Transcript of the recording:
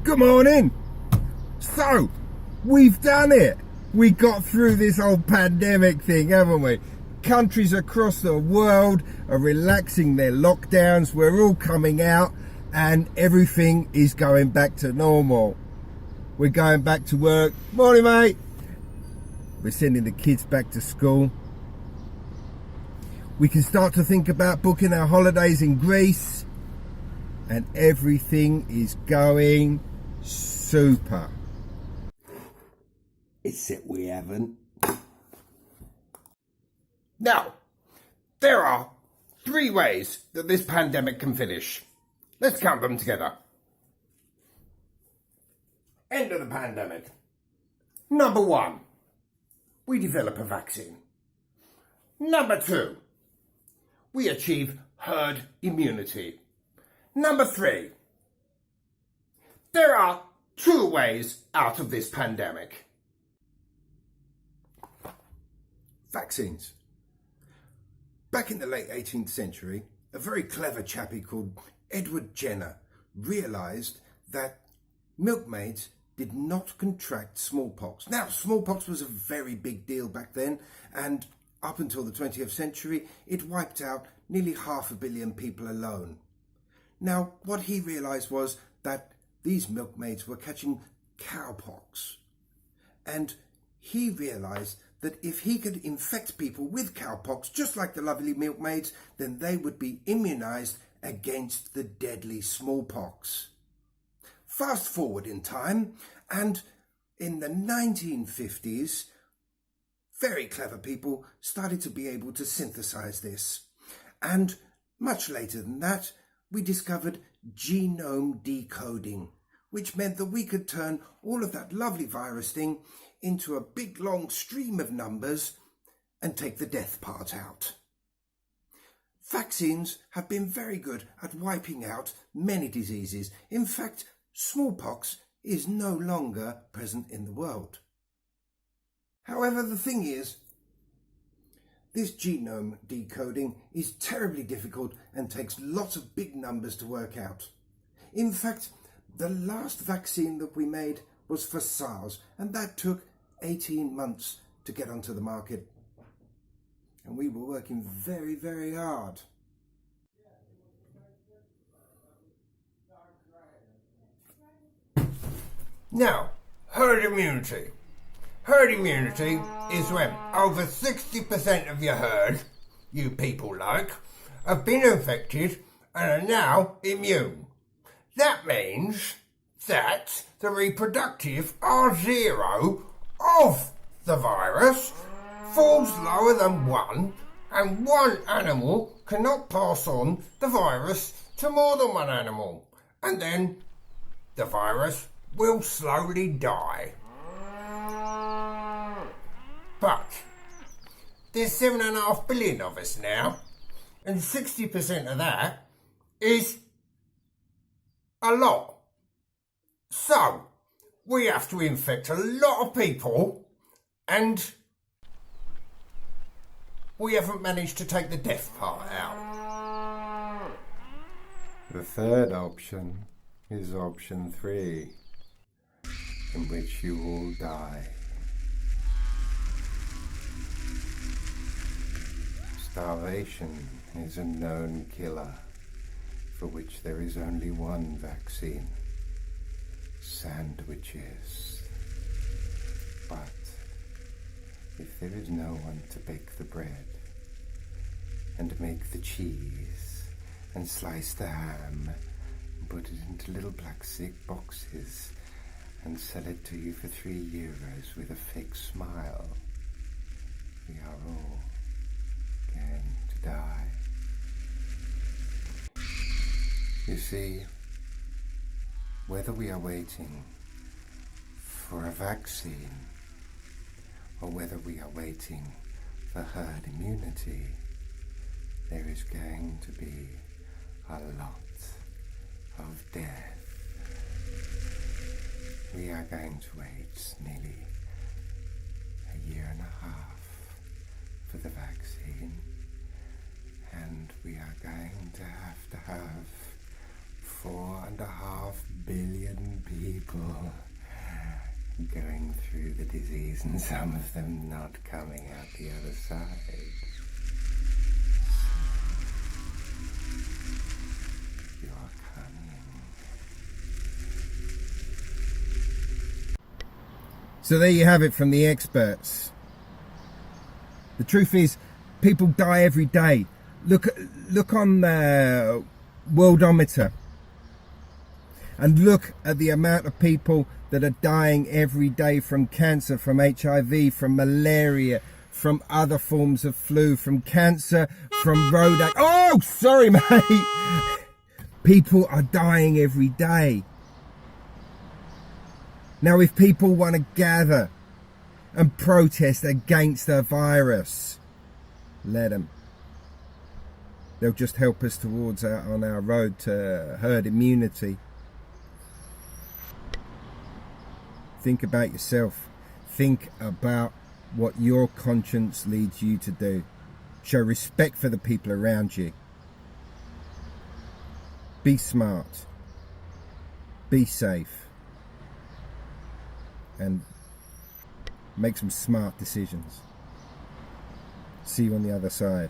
Good morning. So, we've done it. We got through this whole pandemic thing, haven't we? Countries across the world are relaxing their lockdowns. We're all coming out and everything is going back to normal. We're going back to work. Morning, mate. We're sending the kids back to school. We can start to think about booking our holidays in Greece. And everything is going super. Except we haven't. Now, there are 3 ways that this pandemic can finish. Let's count them together. End of the pandemic. Number 1, we develop a vaccine. Number 2, we achieve herd immunity. Number 3, there are 2 ways out of this pandemic. Vaccines. Back in the late 18th century, a very clever chappie called Edward Jenner realised that milkmaids did not contract smallpox. Now, smallpox was a very big deal back then, and up until the 20th century, it wiped out nearly 500 million people alone. Now, what he realised was that these milkmaids were catching cowpox. And he realised that if he could infect people with cowpox, just like the lovely milkmaids, then they would be immunised against the deadly smallpox. Fast forward in time, and in the 1950s, very clever people started to be able to synthesise this. And much later than that, we discovered genome decoding, which meant that we could turn all of that lovely virus thing into a big long stream of numbers and take the death part out. Vaccines have been very good at wiping out many diseases. In fact, smallpox is no longer present in the world. However, the thing is, this genome decoding is terribly difficult and takes lots of big numbers to work out. In fact, the last vaccine that we made was for SARS, and that took 18 months to get onto the market. And we were working very, very hard. Now, herd immunity. Herd immunity is when over 60% of your herd, you people like, have been infected and are now immune. That means that the reproductive R0 of the virus falls lower than 1, and 1 animal cannot pass on the virus to more than 1 animal, and then the virus will slowly die. But there's 7.5 billion of us now, and 60% of that is a lot. So we have to infect a lot of people, and we haven't managed to take the death part out. The third option is option 3, in which you all die. Starvation is a known killer, for which there is only one vaccine: sandwiches. But if there is no one to bake the bread, and make the cheese, and slice the ham, and put it into little plastic boxes, and sell it to you for €3 with a fake smile, we are all going to die. You see, whether we are waiting for a vaccine or whether we are waiting for herd immunity, there is going to be a lot of death. We are going to wait nearly 1.5 years for the vaccine, and we are going to have 4.5 billion people people going through the disease and some of them not coming out the other side. You're coming. So there you have it from the experts. The truth is, people die every day. Look on the Worldometer and look at the amount of people that are dying every day from cancer, from HIV, from malaria, from other forms of flu, from cancer, from road accidents. Oh, sorry, mate. People are dying every day. Now, if people want to gather and protest against the virus, let them. They'll just help us towards on our road to herd immunity. Think about yourself. Think about what your conscience leads you to do. Show respect for the people around you. Be smart. Be safe. And make some smart decisions. See you on the other side.